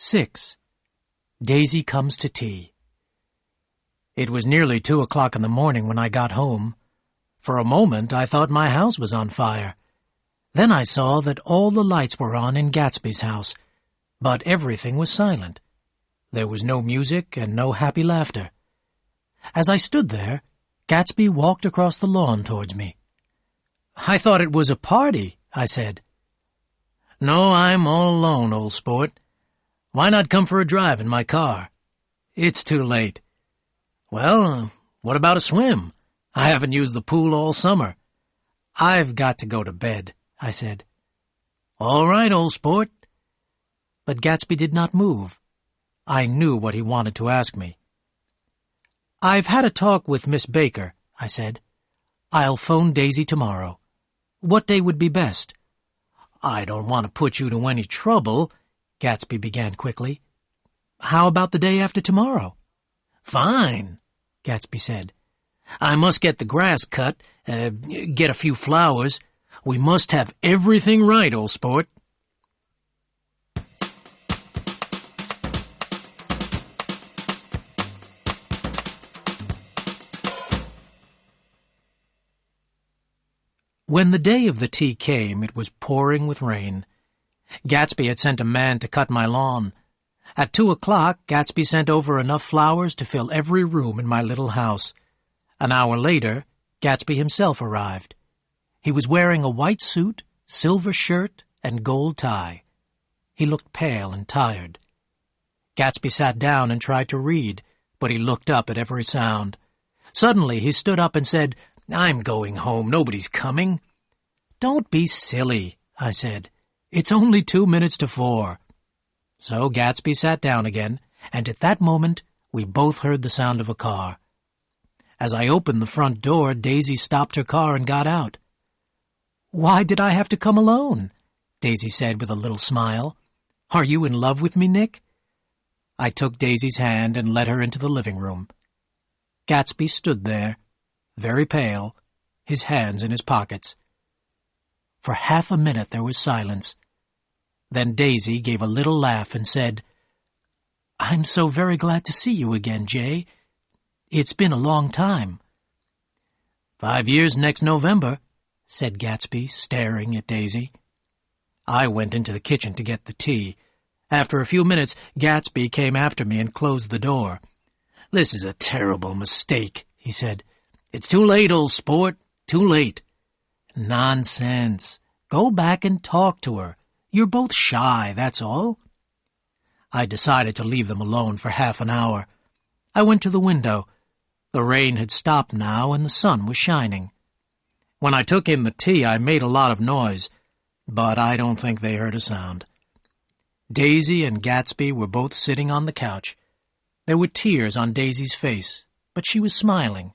6. Daisy comes to tea. It was nearly 2 o'clock in the morning when I got home. For a moment I thought my house was on fire. Then I saw that all the lights were on in Gastby's house, but everything was silent. There was no music and no happy laughter. As I stood there, Gastby walked across the lawn towards me. "I thought it was a party," I said. "No, I'm all alone, old sport. Why not come for a drive in my car?" "It's too late." "Well, what about a swim? I haven't used the pool all summer." "I've got to go to bed," I said. "All right, old sport." But Gastby did not move. I knew what he wanted to ask me. "I've had a talk with Miss Baker," I said. "I'll phone Daisy tomorrow. What day would be best?" "I don't want to put you to any trouble," Gastby began quickly. "How about the day after tomorrow?" "Fine," Gastby said. "I must get the grass cut, get a few flowers. We must have everything right, old sport." When the day of the tea came, it was pouring with rain. Gastby had sent a man to cut my lawn. At 2 o'clock, Gastby sent over enough flowers to fill every room in my little house. An hour later, Gastby himself arrived. He was wearing a white suit, silver shirt, and gold tie. He looked pale and tired. Gastby sat down and tried to read, but he looked up at every sound. Suddenly he stood up and said, "I'm going home. Nobody's coming." "Don't be silly," I said. "It's only 2 minutes to 4. So Gastby sat down again, and at that moment we both heard the sound of a car. As I opened the front door, Daisy stopped her car and got out. "Why did I have to come alone?" Daisy said with a little smile. "Are you in love with me, Nick?" I took Daisy's hand and led her into the living room. Gastby stood there, very pale, his hands in his pockets. For half a minute there was silence. Then Daisy gave a little laugh and said, "I'm so very glad to see you again, Jay. It's been a long time." 5 years next November, said Gastby, staring at Daisy. I went into the kitchen to get the tea. After a few minutes, Gastby came after me and closed the door. "This is a terrible mistake," he said. "It's too late, old sport, too late." "Nonsense. Go back and talk to her. You're both shy, that's all." I decided to leave them alone for half an hour. I went to the window. The rain had stopped now, and the sun was shining. When I took in the tea, I made a lot of noise, but I don't think they heard a sound. Daisy and Gastby were both sitting on the couch. There were tears on Daisy's face, but she was smiling.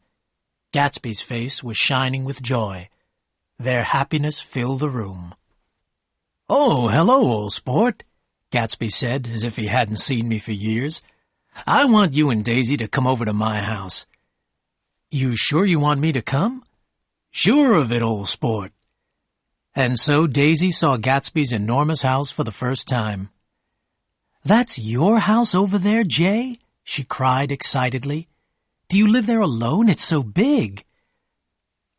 Gastby's face was shining with joy. Their happiness filled the room. "Oh, hello, old sport," Gastby said, as if he hadn't seen me for years. "I want you and Daisy to come over to my house." "You sure you want me to come?" "Sure of it, old sport." And so Daisy saw Gastby's enormous house for the first time. "That's your house over there, Jay?" she cried excitedly. "Do you live there alone? It's so big."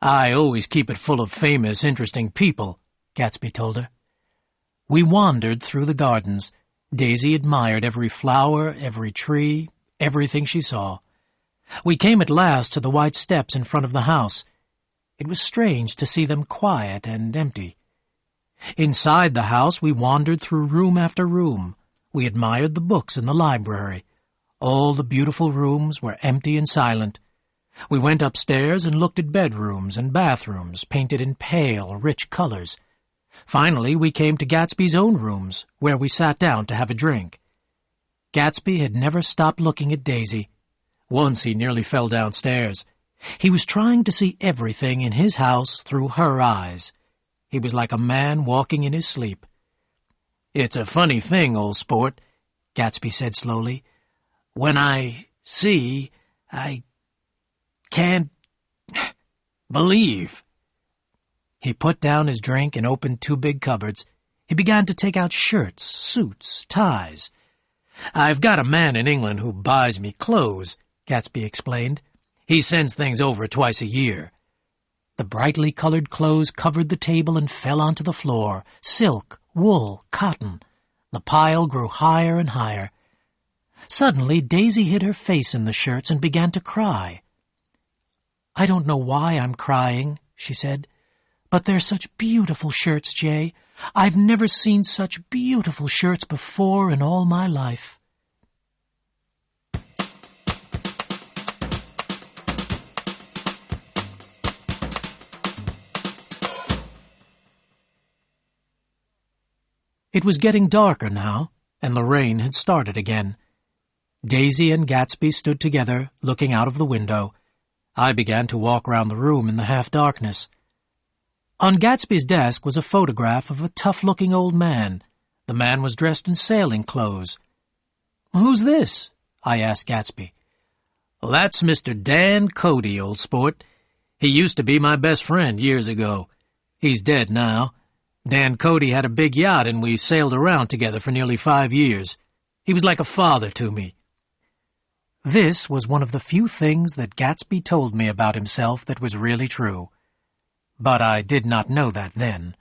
"I always keep it full of famous, interesting people," Gastby told her. We wandered through the gardens. Daisy admired every flower, every tree, everything she saw. We came at last to the white steps in front of the house. It was strange to see them quiet and empty. Inside the house we wandered through room after room. We admired the books in the library. All the beautiful rooms were empty and silent. We went upstairs and looked at bedrooms and bathrooms painted in pale, rich colors. Finally, we came to Gastby's own rooms, where we sat down to have a drink. Gastby had never stopped looking at Daisy. Once he nearly fell downstairs. He was trying to see everything in his house through her eyes. He was like a man walking in his sleep. "It's a funny thing, old sport," Gastby said slowly. "When I see, I can't believe." He put down his drink and opened 2 big cupboards. He began to take out shirts, suits, ties. "I've got a man in England who buys me clothes," Gatsby explained. "He sends things over twice a year." The brightly colored clothes covered the table and fell onto the floor. Silk, wool, cotton. The pile grew higher and higher. Suddenly, Daisy hid her face in the shirts and began to cry. "I don't know why I'm crying," she said, "but they're such beautiful shirts, Jay. I've never seen such beautiful shirts before in all my life." It was getting darker now, and the rain had started again. Daisy and Gatsby stood together, looking out of the window. I began to walk round the room in the half-darkness. On Gatsby's desk was a photograph of a tough-looking old man. The man was dressed in sailing clothes. "Who's this?" I asked Gatsby. "Well, that's Mr. Dan Cody, old sport. He used to be my best friend years ago. He's dead now. Dan Cody had a big yacht, and we sailed around together for nearly 5 years. He was like a father to me." This was one of the few things that Gatsby told me about himself that was really true. But I did not know that then.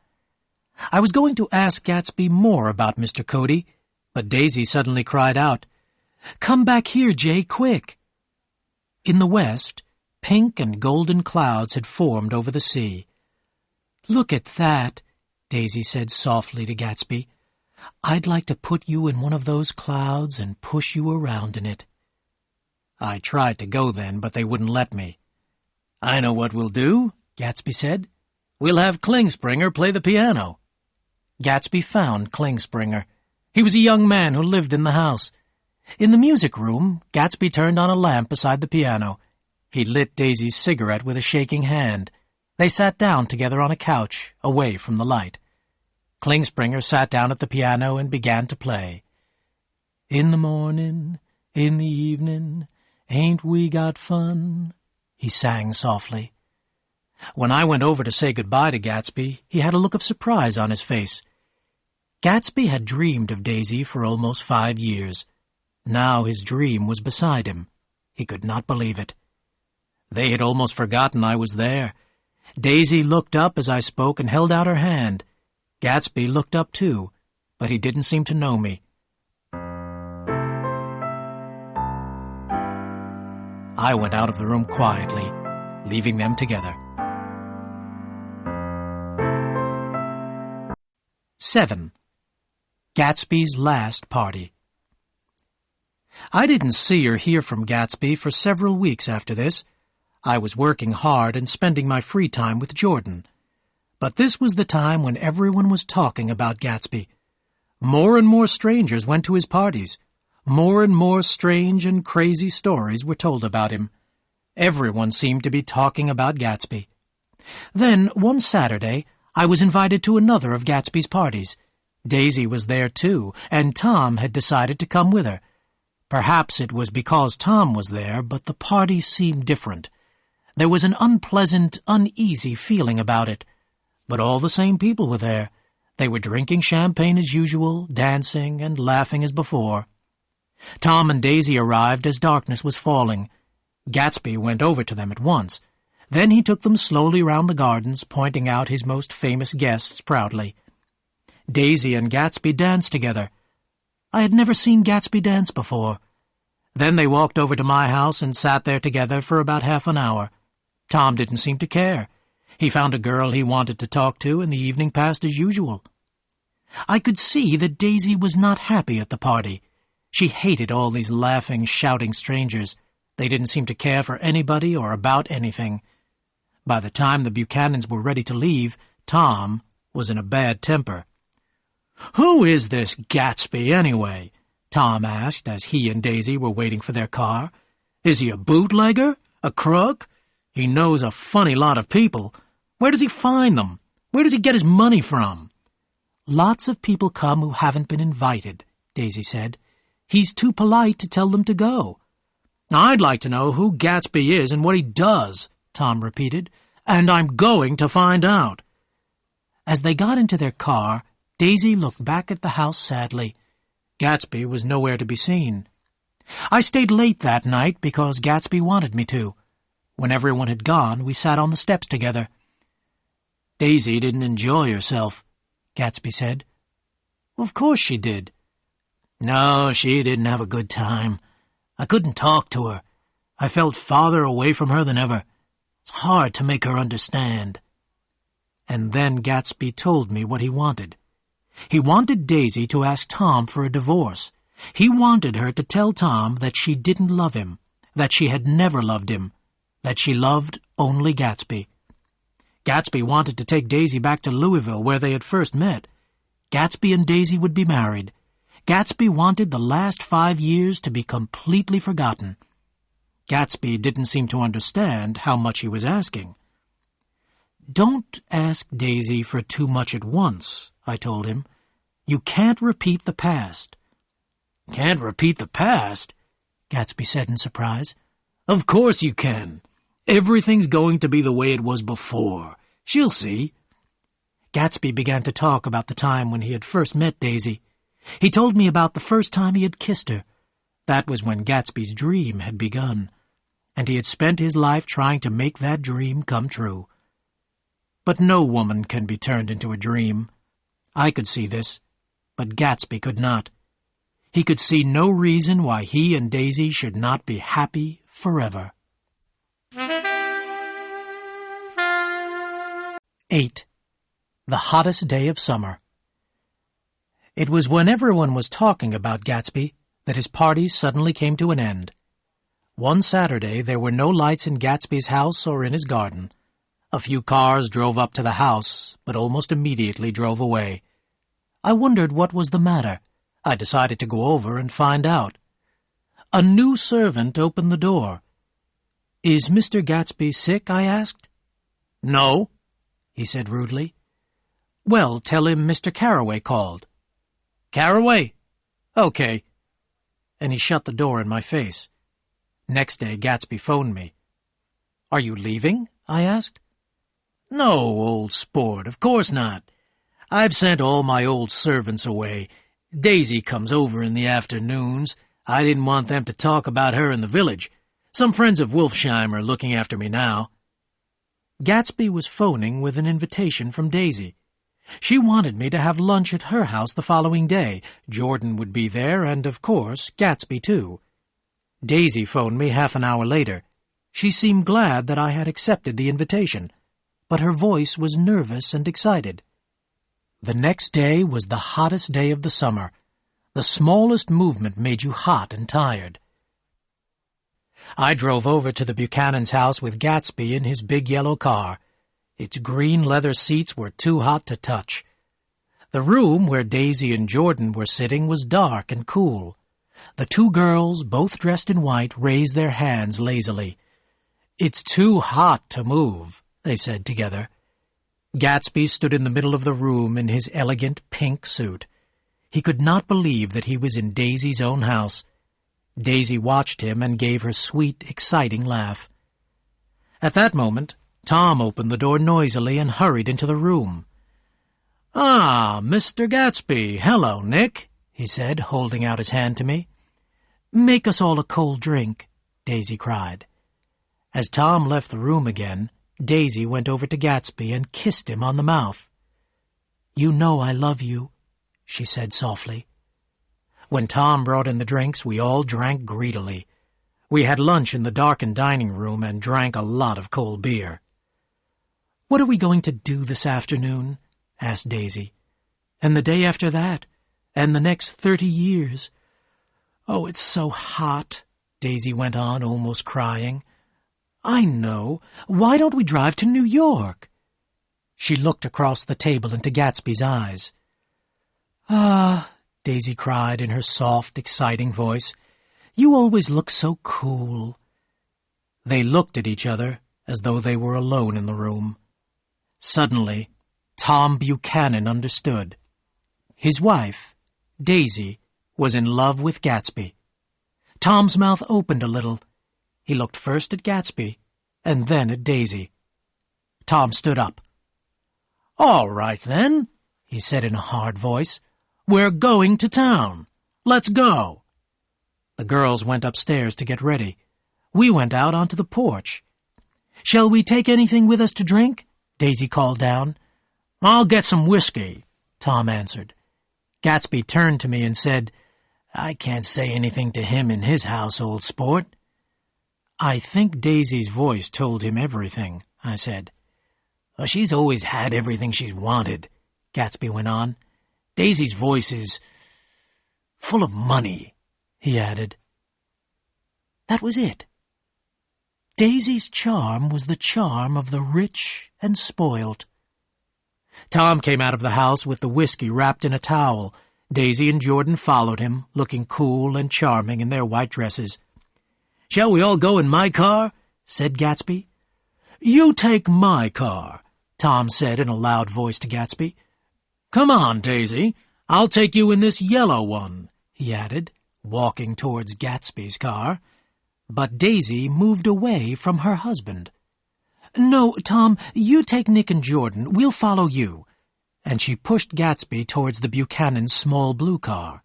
I was going to ask Gatsby more about Mr. Cody, but Daisy suddenly cried out, "Come back here, Jay, quick!" In the west, pink and golden clouds had formed over the sea. "Look at that," Daisy said softly to Gatsby. "I'd like to put you in one of those clouds and push you around in it." I tried to go then, but they wouldn't let me. "I know what we'll do," Gatsby said. "We'll have Klingspringer play the piano." Gatsby found Klingspringer. He was a young man who lived in the house. In the music room, Gatsby turned on a lamp beside the piano. He lit Daisy's cigarette with a shaking hand. They sat down together on a couch, away from the light. Klingspringer sat down at the piano and began to play. "In the morning, in the evening, ain't we got fun?" he sang softly. When I went over to say goodbye to Gatsby, he had a look of surprise on his face. Gatsby had dreamed of Daisy for almost 5 years. Now his dream was beside him. He could not believe it. They had almost forgotten I was there. Daisy looked up as I spoke and held out her hand. Gatsby looked up too, but he didn't seem to know me. I went out of the room quietly, leaving them together. 7. Gatsby's Last Party. I didn't see or hear from Gatsby for several weeks after this. I was working hard and spending my free time with Jordan. But this was the time when everyone was talking about Gatsby. More and more strangers went to his parties. More and more strange and crazy stories were told about him. Everyone seemed to be talking about Gatsby. Then, one Saturday, I was invited to another of Gatsby's parties. Daisy was there too, and Tom had decided to come with her. Perhaps it was because Tom was there, but the party seemed different. There was an unpleasant, uneasy feeling about it. But all the same people were there. They were drinking champagne as usual, dancing and laughing as before. Tom and Daisy arrived as darkness was falling. Gatsby went over to them at once. Then he took them slowly round the gardens, pointing out his most famous guests proudly. Daisy and Gatsby danced together. I had never seen Gatsby dance before. Then they walked over to my house and sat there together for about half an hour. Tom didn't seem to care. He found a girl he wanted to talk to, and the evening passed as usual. I could see that Daisy was not happy at the party. She hated all these laughing, shouting strangers. They didn't seem to care for anybody or about anything. By the time the Buchanans were ready to leave, Tom was in a bad temper. "Who is this Gatsby, anyway?" Tom asked as he and Daisy were waiting for their car. "Is he a bootlegger? A crook? He knows a funny lot of people. Where does he find them? Where does he get his money from?" "Lots of people come who haven't been invited," Daisy said. "He's too polite to tell them to go." "I'd like to know who Gatsby is and what he does," Tom repeated, "and I'm going to find out." As they got into their car, Daisy looked back at the house sadly. Gatsby was nowhere to be seen. I stayed late that night because Gatsby wanted me to. When everyone had gone, we sat on the steps together. "Daisy didn't enjoy herself," Gatsby said. "Of course she did." "No, she didn't have a good time. I couldn't talk to her. I felt farther away from her than ever. It's hard to make her understand." And then Gatsby told me what he wanted. He wanted Daisy to ask Tom for a divorce. He wanted her to tell Tom that she didn't love him, that she had never loved him, that she loved only Gatsby. Gatsby wanted to take Daisy back to Louisville, where they had first met. Gatsby and Daisy would be married. Gatsby wanted the last 5 years to be completely forgotten. Gatsby didn't seem to understand how much he was asking. "Don't ask Daisy for too much at once," I told him. "You can't repeat the past." "Can't repeat the past?" Gatsby said in surprise. "Of course you can. Everything's going to be the way it was before. She'll see." Gatsby began to talk about the time when he had first met Daisy. He told me about the first time he had kissed her. That was when Gatsby's dream had begun, and he had spent his life trying to make that dream come true. But no woman can be turned into a dream. I could see this, but Gatsby could not. He could see no reason why he and Daisy should not be happy forever. 8. The hottest day of summer. It was when everyone was talking about Gatsby that his party suddenly came to an end. One Saturday there were no lights in Gatsby's house or in his garden. A few cars drove up to the house, but almost immediately drove away. I wondered what was the matter. I decided to go over and find out. A new servant opened the door. "Is Mr. Gatsby sick?" I asked. "No," he said rudely. "Well, tell him Mr. Carroway called." "Carroway? Okay." And he shut the door in my face. Next day, Gatsby phoned me. "Are you leaving?" I asked. "No, old sport, of course not. I've sent all my old servants away. Daisy comes over in the afternoons. I didn't want them to talk about her in the village. Some friends of Wolfsheim are looking after me now." Gatsby was phoning with an invitation from Daisy. She wanted me to have lunch at her house the following day. Jordan would be there, and, of course, Gatsby too. Daisy phoned me half an hour later. She seemed glad that I had accepted the invitation, but her voice was nervous and excited. The next day was the hottest day of the summer. The smallest movement made you hot and tired. I drove over to the Buchanan's house with Gatsby in his big yellow car. Its green leather seats were too hot to touch. The room where Daisy and Jordan were sitting was dark and cool. The two girls, both dressed in white, raised their hands lazily. "It's too hot to move," they said together. Gatsby stood in the middle of the room in his elegant pink suit. He could not believe that he was in Daisy's own house. Daisy watched him and gave her sweet, exciting laugh. At that moment, Tom opened the door noisily and hurried into the room. "Ah, Mr. Gatsby. Hello, Nick," he said, holding out his hand to me. "Make us all a cold drink," Daisy cried. As Tom left the room again, Daisy went over to Gatsby and kissed him on the mouth. "You know I love you," she said softly. When Tom brought in the drinks, we all drank greedily. We had lunch in the darkened dining room and drank a lot of cold beer. "What are we going to do this afternoon?" asked Daisy. "And the day after that? And the next 30 years? Oh, it's so hot," Daisy went on, almost crying. "I know. Why don't we drive to New York?" She looked across the table into Gatsby's eyes. "Ah," Daisy cried in her soft, exciting voice, "you always look so cool." They looked at each other as though they were alone in the room. Suddenly, Tom Buchanan understood. His wife, Daisy, was in love with Gatsby. Tom's mouth opened a little. He looked first at Gatsby, and then at Daisy. Tom stood up. "All right, then," he said in a hard voice. "We're going to town. Let's go." The girls went upstairs to get ready. We went out onto the porch. "Shall we take anything with us to drink?" Daisy called down. "I'll get some whiskey," Tom answered. Gastby turned to me and said, "I can't say anything to him in his house, old sport." "I think Daisy's voice told him everything," I said. "Well, she's always had everything she's wanted," Gastby went on. "Daisy's voice is full of money," he added. That was it. Daisy's charm was the charm of the rich and spoilt. Tom came out of the house with the whiskey wrapped in a towel. Daisy and Jordan followed him, looking cool and charming in their white dresses. "Shall we all go in my car?" said Gastby. "You take my car," Tom said in a loud voice to Gastby. "Come on, Daisy. I'll take you in this yellow one," he added, walking towards Gatsby's car. But Daisy moved away from her husband. "No, Tom, you take Nick and Jordan. We'll follow you." And she pushed Gastby towards the Buchanan's small blue car.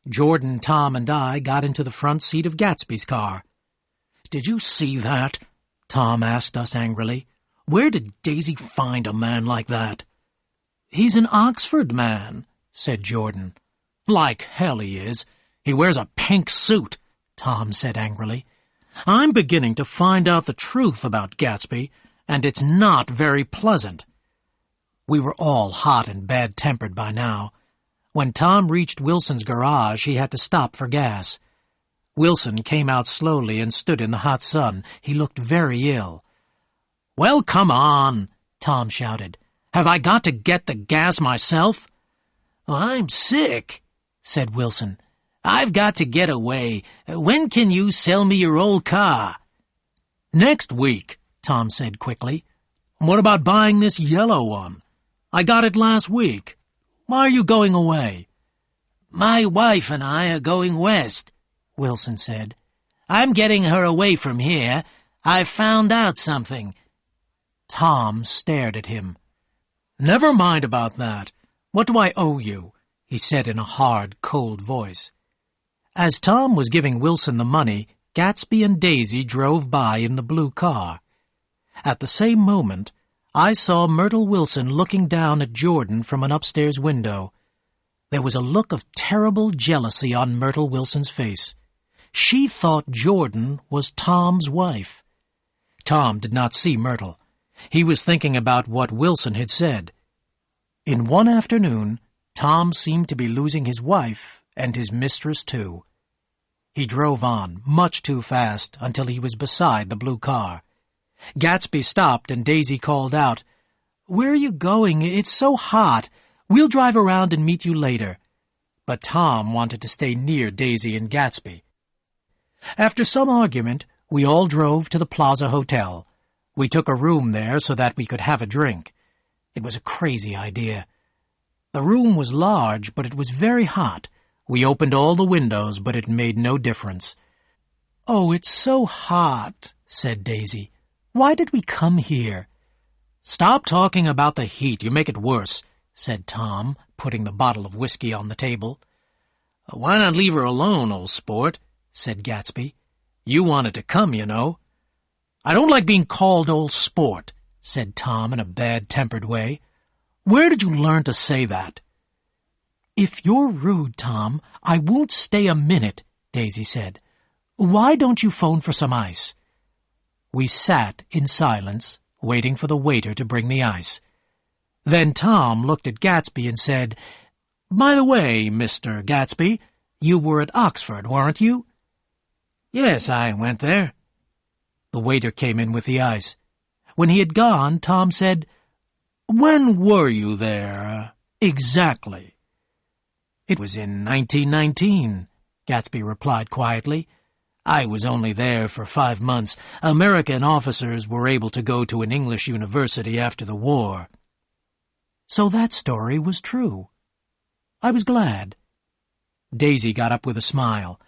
Jordan, Tom, and I got into the front seat of Gatsby's car. "Did you see that?" Tom asked us angrily. "Where did Daisy find a man like that?" "He's an Oxford man," said Jordan. "Like hell he is. He wears a pink suit," Tom said angrily. "I'm beginning to find out the truth about Gastby, and it's not very pleasant." We were all hot and bad-tempered by now. When Tom reached Wilson's garage, he had to stop for gas. Wilson came out slowly and stood in the hot sun. He looked very ill. "Well, come on," Tom shouted. "Have I got to get the gas myself?" "I'm sick," said Wilson. "I've got to get away. When can you sell me your old car?" "Next week," Tom said quickly. "What about buying this yellow one? I got it last week. Why are you going away?" "My wife and I are going west," Wilson said. "I'm getting her away from here. I've found out something." Tom stared at him. "Never mind about that. What do I owe you?" he said in a hard, cold voice. As Tom was giving Wilson the money, Gastby and Daisy drove by in the blue car. At the same moment, I saw Myrtle Wilson looking down at Jordan from an upstairs window. There was a look of terrible jealousy on Myrtle Wilson's face. She thought Jordan was Tom's wife. Tom did not see Myrtle. He was thinking about what Wilson had said. In one afternoon, Tom seemed to be losing his wife and his mistress too. He drove on, much too fast, until he was beside the blue car. Gastby stopped and Daisy called out, "Where are you going? It's so hot. We'll drive around and meet you later." But Tom wanted to stay near Daisy and Gastby. After some argument, we all drove to the Plaza Hotel. We took a room there so that we could have a drink. It was a crazy idea. The room was large, but it was very hot. We opened all the windows, but it made no difference. "Oh, it's so hot," said Daisy. "Why did we come here?" "Stop talking about the heat. You make it worse," said Tom, putting the bottle of whiskey on the table. "Why not leave her alone, old sport?" said Gastby. "You wanted to come, you know." "I don't like being called old sport," said Tom in a bad-tempered way. "Where did you learn to say that?" "If you're rude, Tom, I won't stay a minute," Daisy said. "Why don't you phone for some ice?" We sat in silence, waiting for the waiter to bring the ice. Then Tom looked at Gastby and said, "By the way, Mr. Gastby, you were at Oxford, weren't you?" "Yes, I went there." The waiter came in with the ice. When he had gone, Tom said, "When were you there, exactly?" "It was in 1919, Gastby replied quietly. "I was only there for 5 months. American officers were able to go to an English university after the war." So that story was true. I was glad. Daisy got up with a smile.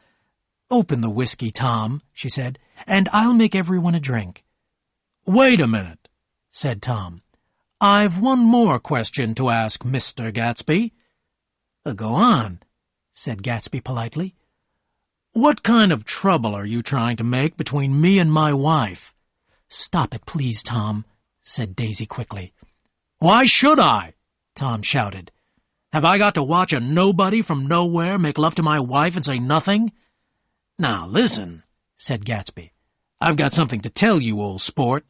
"Open the whiskey, Tom," she said, "and I'll make everyone a drink." "Wait a minute," said Tom. "I've one more question to ask Mr. Gastby." Go on." said Gatsby politely. "What kind of trouble are you trying to make between me and my wife?" "Stop it, please, Tom," said Daisy quickly. "Why should I?" Tom shouted. "Have I got to watch a nobody from nowhere make love to my wife and say nothing?" "Now, listen," said Gatsby. "I've got something to tell you, old sport."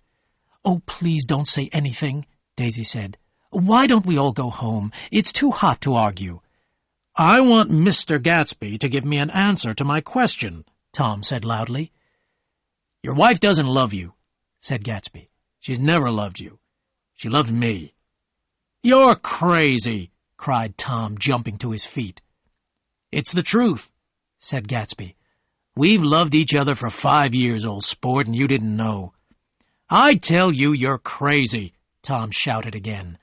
"Oh, please don't say anything," Daisy said. "Why don't we all go home? It's too hot to argue." "I want Mr. Gatsby to give me an answer to my question," Tom said loudly. "Your wife doesn't love you," said Gatsby. "She's never loved you. She loved me." "You're crazy," cried Tom, jumping to his feet. "It's the truth," said Gatsby. "We've loved each other for 5 years, old sport, and you didn't know." "I tell you, you're crazy," Tom shouted again.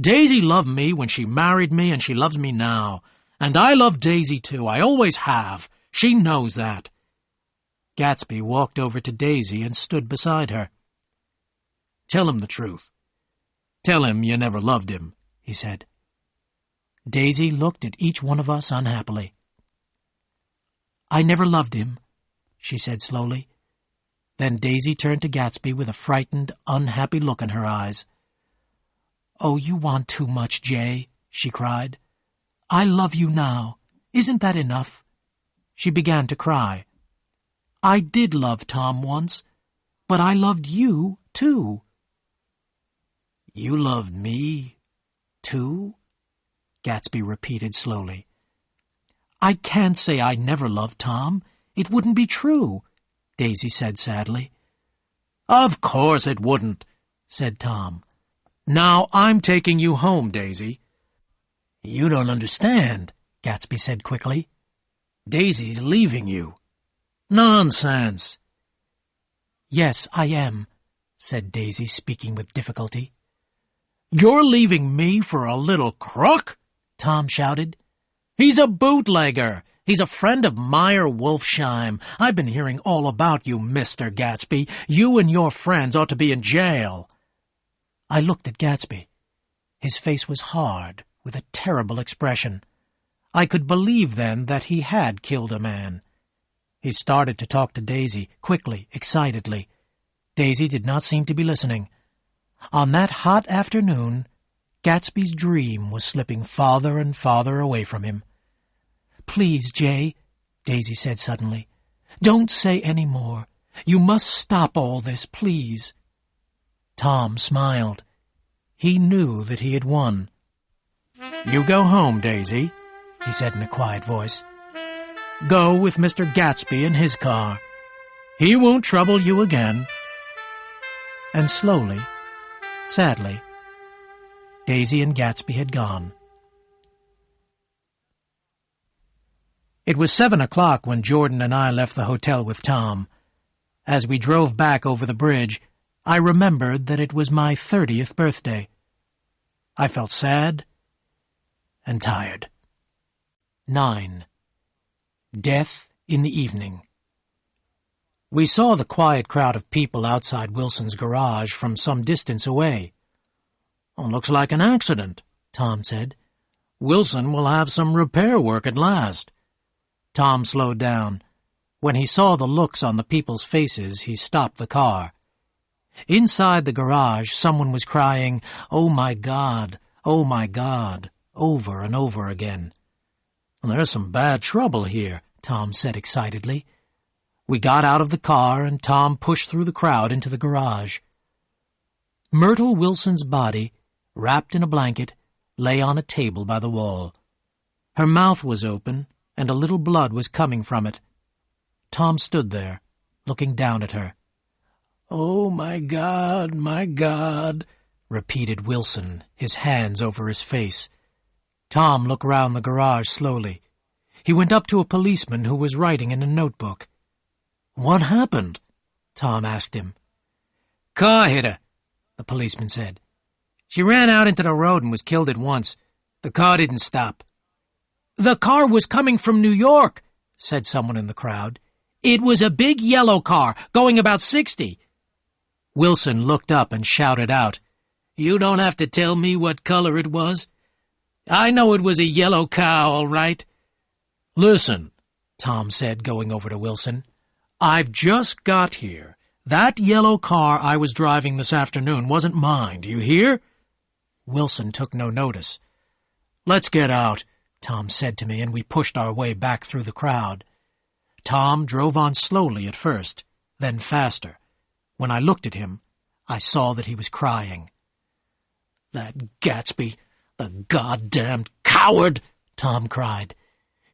"Daisy loved me when she married me, and she loves me now. And I love Daisy, too. I always have. She knows that." Gatsby walked over to Daisy and stood beside her. "Tell him the truth. Tell him you never loved him," he said. Daisy looked at each one of us unhappily. "I never loved him," she said slowly. Then Daisy turned to Gatsby with a frightened, unhappy look in her eyes. "Oh, you want too much, Jay," she cried. "I love you now. Isn't that enough?" She began to cry. "I did love Tom once, but I loved you, too." "You loved me, too?" Gatsby repeated slowly. "I can't say I never loved Tom. It wouldn't be true," Daisy said sadly. "Of course it wouldn't," said Tom. "Now I'm taking you home, Daisy." "You don't understand," Gatsby said quickly. "Daisy's leaving you." "Nonsense." "Yes, I am," said Daisy, speaking with difficulty. "You're leaving me for a little crook?" Tom shouted. "He's a bootlegger. He's a friend of Meyer Wolfsheim. I've been hearing all about you, Mr. Gatsby. You and your friends ought to be in jail." I looked at Gatsby. His face was hard, with a terrible expression. I could believe then that he had killed a man. He started to talk to Daisy, quickly, excitedly. Daisy did not seem to be listening. On that hot afternoon, Gatsby's dream was slipping farther and farther away from him. "Please, Jay," Daisy said suddenly, "don't say any more. You must stop all this, please." Tom smiled. He knew that he had won. "You go home, Daisy," he said in a quiet voice. "Go with Mr. Gatsby in his car. He won't trouble you again." And slowly, sadly, Daisy and Gatsby had gone. It was 7 o'clock when Jordan and I left the hotel with Tom. As we drove back over the bridge, I remembered that it was my 30th birthday. I felt sad and tired. 9. Death in the Evening. We saw the quiet crowd of people outside Wilson's garage from some distance away. "Oh, looks like an accident," Tom said. "Wilson will have some repair work at last." Tom slowed down. When he saw the looks on the people's faces, he stopped the car. Inside the garage, someone was crying, "Oh, my God! Oh, my God!" over and over again. "There's some bad trouble here," Tom said excitedly. We got out of the car, and Tom pushed through the crowd into the garage. Myrtle Wilson's body, wrapped in a blanket, lay on a table by the wall. Her mouth was open, and a little blood was coming from it. Tom stood there, looking down at her. "Oh, my God," repeated Wilson, his hands over his face. Tom looked round the garage slowly. He went up to a policeman who was writing in a notebook. "What happened?" Tom asked him. "Car hit her," the policeman said. "She ran out into the road and was killed at once. The car didn't stop." "The car was coming from New York," said someone in the crowd. "It was a big yellow car, going about 60. Wilson looked up and shouted out, "You don't have to tell me what color it was. I know it was a yellow cow, all right." "Listen," Tom said, going over to Wilson. "I've just got here. That yellow car I was driving this afternoon wasn't mine, do you hear?" Wilson took no notice. "Let's get out," Tom said to me, and we pushed our way back through the crowd. Tom drove on slowly at first, then faster. When I looked at him, I saw that he was crying. "That Gastby, the goddamned coward!" Tom cried.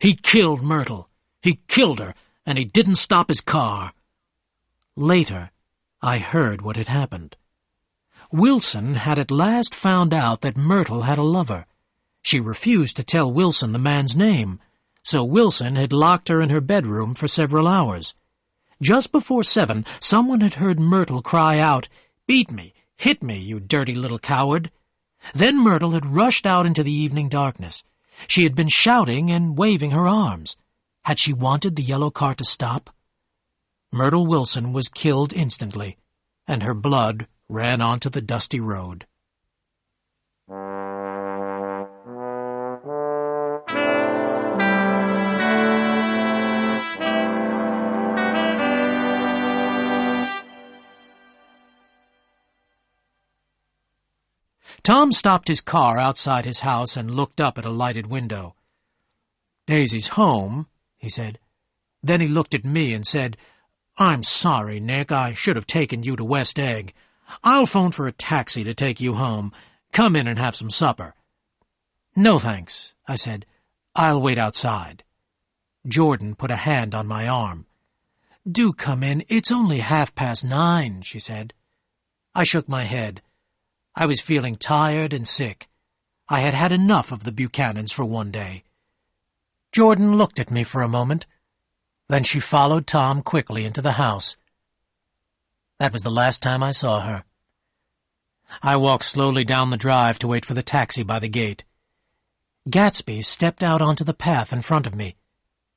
"He killed Myrtle. He killed her, and he didn't stop his car." Later, I heard what had happened. Wilson had at last found out that Myrtle had a lover. She refused to tell Wilson the man's name, so Wilson had locked her in her bedroom for several hours. Just before 7, someone had heard Myrtle cry out, "Beat me, hit me, you dirty little coward." Then Myrtle had rushed out into the evening darkness. She had been shouting and waving her arms. Had she wanted the yellow car to stop? Myrtle Wilson was killed instantly, and her blood ran onto the dusty road. Tom stopped his car outside his house and looked up at a lighted window. "Daisy's home," he said. Then he looked at me and said, "I'm sorry, Nick. I should have taken you to West Egg. I'll phone for a taxi to take you home. Come in and have some supper." "No, thanks," I said. "I'll wait outside." Jordan put a hand on my arm. "Do come in. It's only 9:30, she said. I shook my head. I was feeling tired and sick. I had had enough of the Buchanans for one day. Jordan looked at me for a moment. Then she followed Tom quickly into the house. That was the last time I saw her. I walked slowly down the drive to wait for the taxi by the gate. Gastby stepped out onto the path in front of me.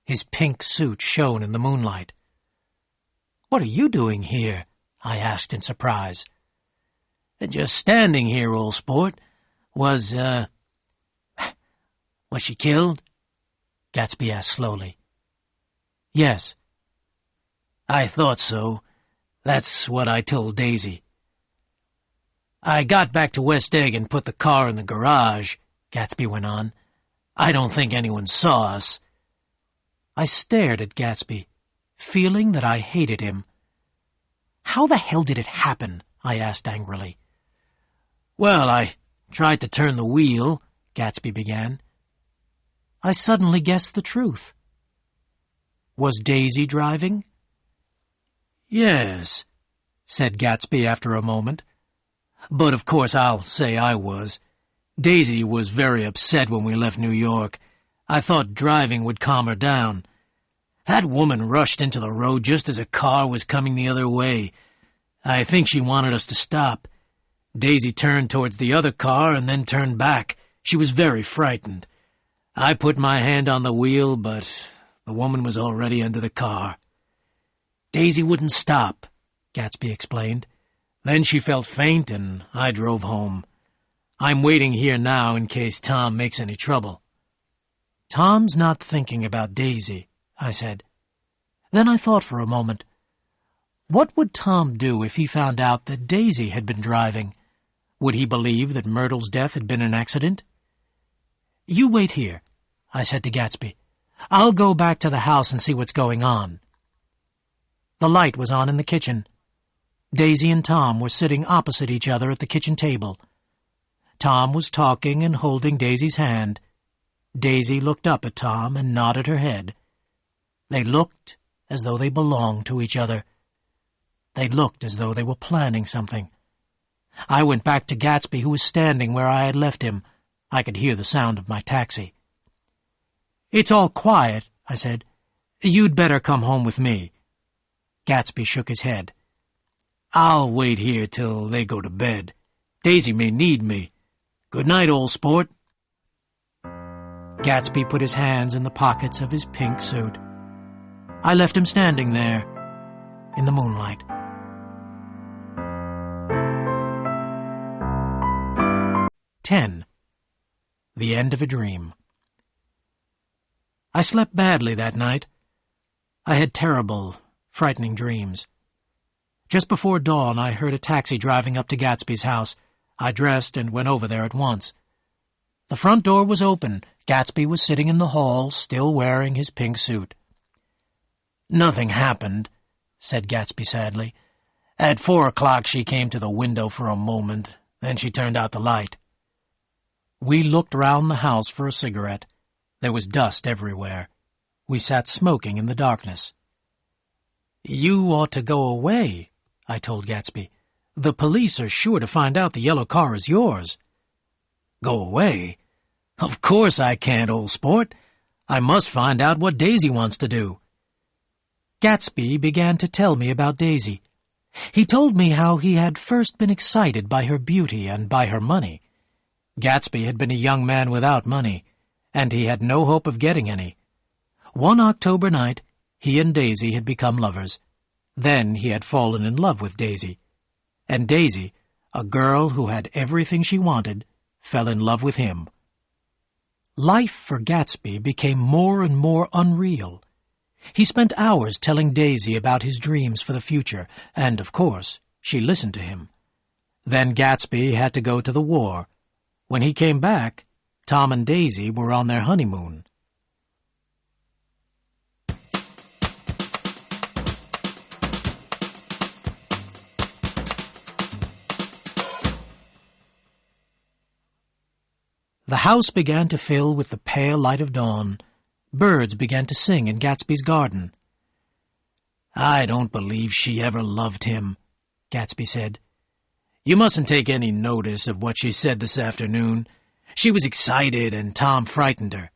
His pink suit shone in the moonlight. "What are you doing here?" I asked in surprise. "Just standing here, old sport. Was she killed?" Gastby asked slowly. "Yes." "I thought so. That's what I told Daisy." "I got back to West Egg and put the car in the garage," Gastby went on. "I don't think anyone saw us." I stared at Gastby, feeling that I hated him. "How the hell did it happen?" I asked angrily. "Well, I tried to turn the wheel," Gastby began. I suddenly guessed the truth. Was Daisy driving? "Yes," said Gastby after a moment. "But of course I'll say I was. Daisy was very upset when we left New York. I thought driving would calm her down. That woman rushed into the road just as a car was coming the other way. I think she wanted us to stop. Daisy turned towards the other car and then turned back. She was very frightened. I put my hand on the wheel, but the woman was already under the car. Daisy wouldn't stop," Gastby explained. "Then she felt faint and I drove home. I'm waiting here now in case Tom makes any trouble." "Tom's not thinking about Daisy," I said. Then I thought for a moment. What would Tom do if he found out that Daisy had been driving? Would he believe that Myrtle's death had been an accident? "You wait here," I said to Gastby. "I'll go back to the house and see what's going on." The light was on in the kitchen. Daisy and Tom were sitting opposite each other at the kitchen table. Tom was talking and holding Daisy's hand. Daisy looked up at Tom and nodded her head. They looked as though they belonged to each other. They looked as though they were planning something. I went back to Gastby, who was standing where I had left him. I could hear the sound of my taxi. "It's all quiet," I said. "You'd better come home with me." Gastby shook his head. "I'll wait here till they go to bed. Daisy may need me. Good night, old sport." Gastby put his hands in the pockets of his pink suit. I left him standing there in the moonlight. 10. The End of a Dream. I slept badly that night. I had terrible, frightening dreams. Just before dawn, I heard a taxi driving up to Gatsby's house. I dressed and went over there at once. The front door was open. Gatsby was sitting in the hall, still wearing his pink suit. "Nothing happened," said Gatsby sadly. "At 4 o'clock she came to the window for a moment, then she turned out the light." We looked round the house for a cigarette. There was dust everywhere. We sat smoking in the darkness. "You ought to go away," I told Gatsby. "The police are sure to find out the yellow car is yours." "Go away? Of course I can't, old sport. I must find out what Daisy wants to do." Gatsby began to tell me about Daisy. He told me how he had first been excited by her beauty and by her money. Gatsby had been a young man without money, and he had no hope of getting any. One October night, he and Daisy had become lovers. Then he had fallen in love with Daisy. And Daisy, a girl who had everything she wanted, fell in love with him. Life for Gatsby became more and more unreal. He spent hours telling Daisy about his dreams for the future, and, of course, she listened to him. Then Gatsby had to go to the war. When he came back, Tom and Daisy were on their honeymoon. The house began to fill with the pale light of dawn. Birds began to sing in Gatsby's garden. "I don't believe she ever loved him," Gatsby said. "You mustn't take any notice of what she said this afternoon. She was excited and Tom frightened her."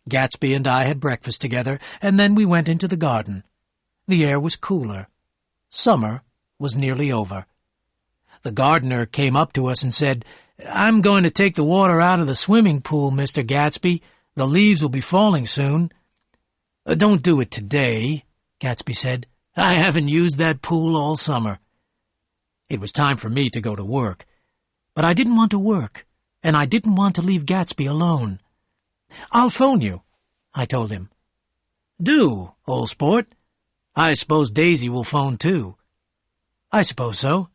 Gatsby and I had breakfast together, and then we went into the garden. The air was cooler. Summer was nearly over. The gardener came up to us and said, "I'm going to take the water out of the swimming pool, Mr. Gatsby. The leaves will be falling soon." "Don't do it today," Gatsby said. "I haven't used that pool all summer." It was time for me to go to work. But I didn't want to work, and I didn't want to leave Gatsby alone. "I'll phone you," I told him. "Do, old sport. I suppose Daisy will phone too." "I suppose so."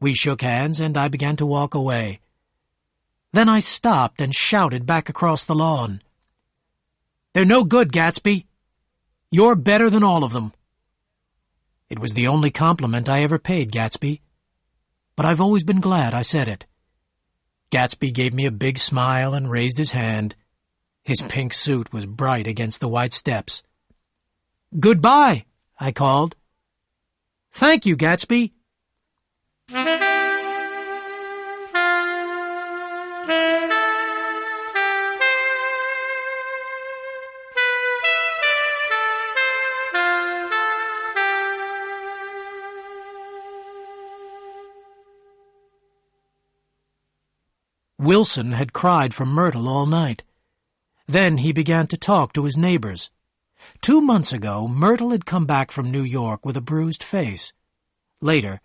We shook hands, and I began to walk away. Then I stopped and shouted back across the lawn. "They're no good, Gatsby. You're better than all of them." It was the only compliment I ever paid Gatsby, but I've always been glad I said it. Gatsby gave me a big smile and raised his hand. His pink suit was bright against the white steps. "Goodbye," I called. "Thank you, Gatsby." Wilson had cried for Myrtle all night. Then he began to talk to his neighbors. 2 months ago, Myrtle had come back from New York with a bruised face. Later,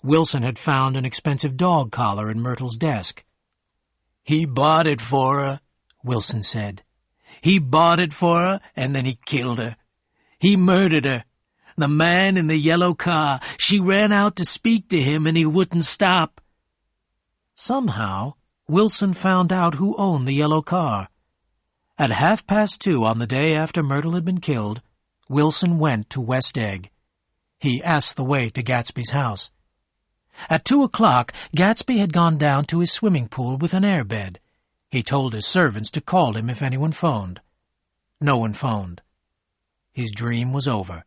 Wilson had found an expensive dog collar in Myrtle's desk. "He bought it for her," Wilson said. "He bought it for her, and then he killed her. He murdered her. The man in the yellow car. She ran out to speak to him, and he wouldn't stop." Somehow, Wilson found out who owned the yellow car. At 2:30 on the day after Myrtle had been killed, Wilson went to West Egg. He asked the way to Gatsby's house. At 2 o'clock, Gatsby had gone down to his swimming pool with an airbed. He told his servants to call him if anyone phoned. No one phoned. His dream was over.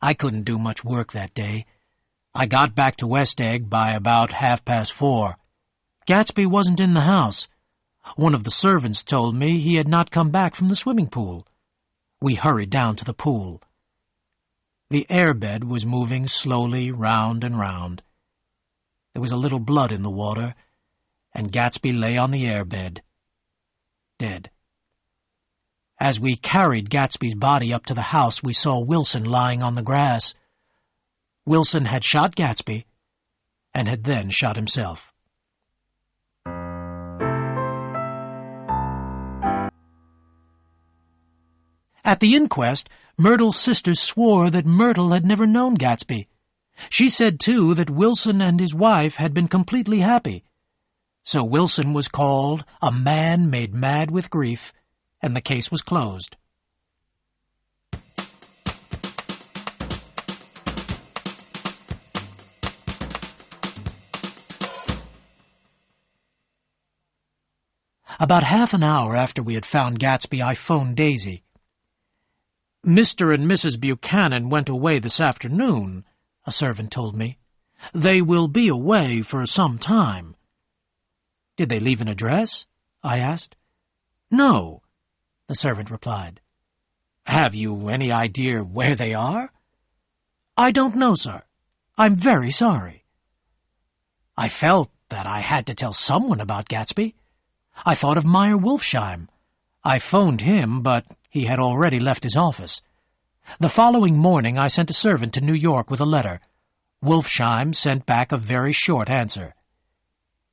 I couldn't do much work that day. I got back to West Egg by about 4:30. Gatsby wasn't in the house. One of the servants told me he had not come back from the swimming pool. We hurried down to the pool. The airbed was moving slowly round and round. There was a little blood in the water, and Gatsby lay on the airbed, dead. As we carried Gatsby's body up to the house, we saw Wilson lying on the grass. Wilson had shot Gatsby, and had then shot himself. " At the inquest, Myrtle's sisters swore that Myrtle had never known Gastby. She said, too, that Wilson and his wife had been completely happy. So Wilson was called a man made mad with grief, and the case was closed. About half an hour after we had found Gastby, I phoned Daisy. "Mr. and Mrs. Buchanan went away this afternoon," a servant told me. "They will be away for some time." "Did they leave an address?" I asked. "No," the servant replied. "Have you any idea where they are?" "I don't know, sir. I'm very sorry." I felt that I had to tell someone about Gastby. I thought of Meyer Wolfsheim. I phoned him, but he had already left his office. The following morning I sent a servant to New York with a letter. Wolfsheim sent back a very short answer.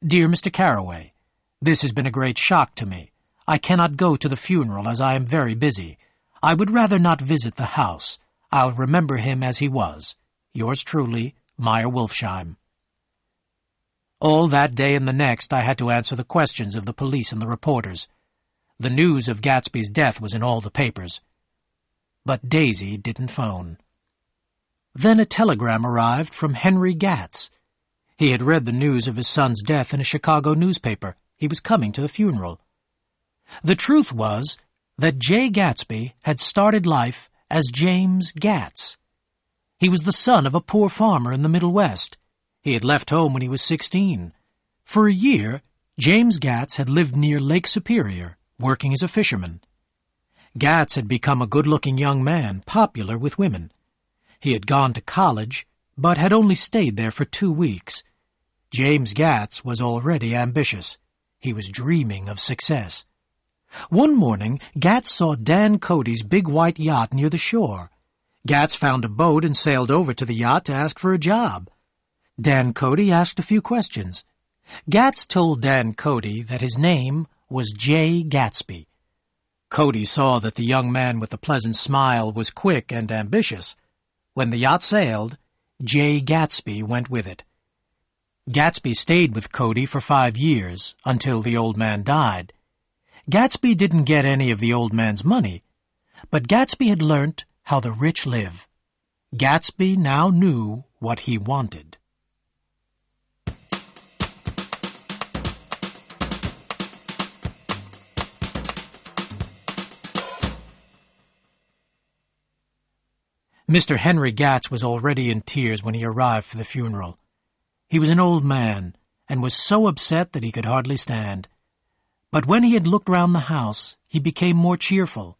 "Dear Mr. Carraway, this has been a great shock to me. I cannot go to the funeral as I am very busy. I would rather not visit the house. I'll remember him as he was. Yours truly, Meyer Wolfsheim." All that day and the next I had to answer the questions of the police and the reporters. The news of Gastby's death was in all the papers. But Daisy didn't phone. Then a telegram arrived from Henry Gatz. He had read the news of his son's death in a Chicago newspaper. He was coming to the funeral. The truth was that J. Gastby had started life as James Gatz. He was the son of a poor farmer in the Middle West. He had left home when he was 16. For a year, James Gatz had lived near Lake Superior, working as a fisherman. Gatz had become a good-looking young man, popular with women. He had gone to college, but had only stayed there for 2 weeks. James Gatz was already ambitious. He was dreaming of success. One morning, Gatz saw Dan Cody's big white yacht near the shore. Gatz found a boat and sailed over to the yacht to ask for a job. Dan Cody asked a few questions. Gatz told Dan Cody that his name was J. Gastby. Cody saw that the young man with the pleasant smile was quick and ambitious. When the yacht sailed, J. Gastby went with it. Gastby stayed with Cody for 5 years, until the old man died. Gastby didn't get any of the old man's money, but Gastby had learnt how the rich live. Gastby now knew what he wanted. Mr. Henry Gatz was already in tears when he arrived for the funeral. He was an old man, and was so upset that he could hardly stand. But when he had looked round the house, he became more cheerful.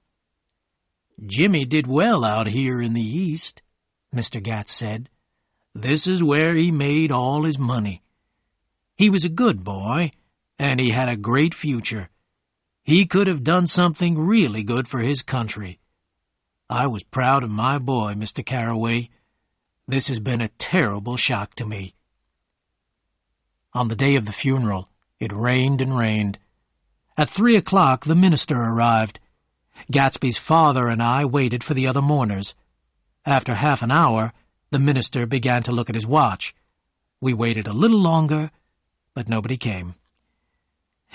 "Jimmy did well out here in the East," Mr. Gatz said. "This is where he made all his money. He was a good boy, and he had a great future. He could have done something really good for his country. I was proud of my boy, Mr. Carraway. This has been a terrible shock to me." On the day of the funeral, it rained and rained. At 3 o'clock, the minister arrived. Gastby's father and I waited for the other mourners. After half an hour, the minister began to look at his watch. We waited a little longer, but nobody came.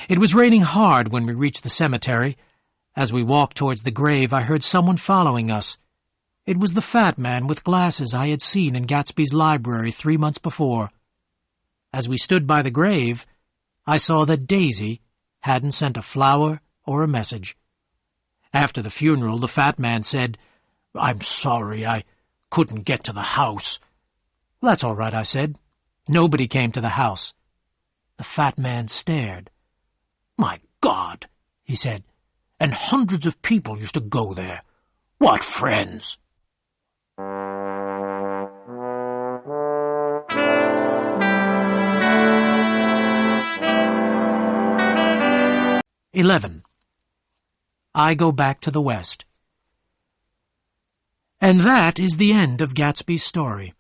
It was raining hard when we reached the cemetery. As we walked towards the grave, I heard someone following us. It was the fat man with glasses I had seen in Gastby's library 3 months before. As we stood by the grave, I saw that Daisy hadn't sent a flower or a message. After the funeral, the fat man said, "I'm sorry, I couldn't get to the house." "That's all right," I said. "Nobody came to the house." The fat man stared. "My God," he said, "and hundreds of people used to go there. What friends!" "11. I go back to the West." And that is the end of Gastby's story.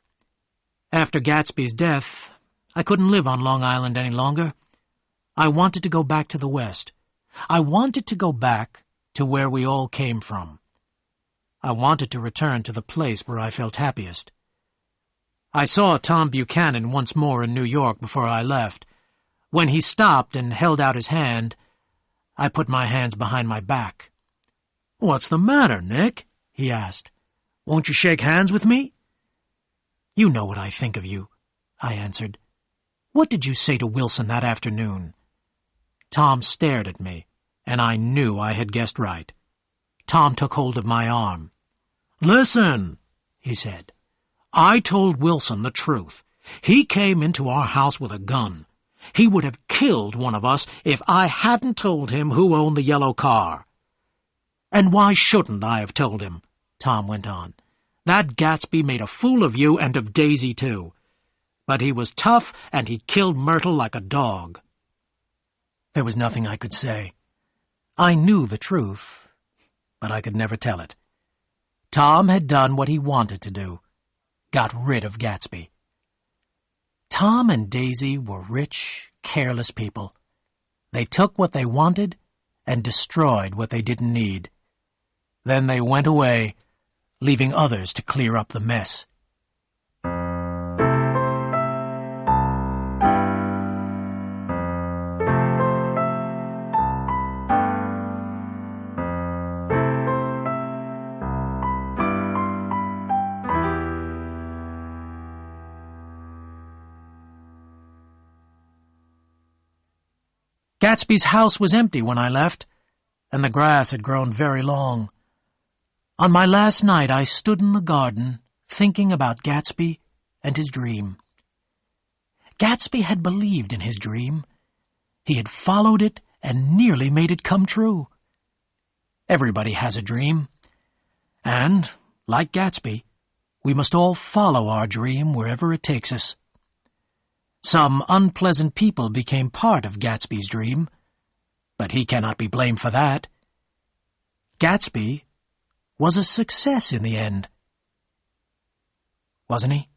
After Gastby's death, I couldn't live on Long Island any longer. I wanted to go back to the West. I wanted to go back to where we all came from. I wanted to return to the place where I felt happiest. I saw Tom Buchanan once more in New York before I left. When he stopped and held out his hand, I put my hands behind my back. "What's the matter, Nick?" he asked. "Won't you shake hands with me?" "You know what I think of you," I answered. "What did you say to Wilson that afternoon?" Tom stared at me, and I knew I had guessed right. Tom took hold of my arm. "Listen," he said. "I told Wilson the truth. He came into our house with a gun. He would have killed one of us if I hadn't told him who owned the yellow car." "And why shouldn't I have told him?" Tom went on. "That Gastby made a fool of you and of Daisy, too. But he was tough, and he killed Myrtle like a dog." There was nothing I could say. I knew the truth, but I could never tell it. Tom had done what he wanted to do. Got rid of Gastby. Tom and Daisy were rich, careless people. They took what they wanted and destroyed what they didn't need. Then they went away, leaving others to clear up the mess. Gastby's house was empty when I left, and the grass had grown very long. On my last night I stood in the garden, thinking about Gastby and his dream. Gastby had believed in his dream. He had followed it and nearly made it come true. Everybody has a dream, and, like Gastby, we must all follow our dream wherever it takes us. Some unpleasant people became part of Gastby's dream, but he cannot be blamed for that. Gastby was a success in the end, wasn't he?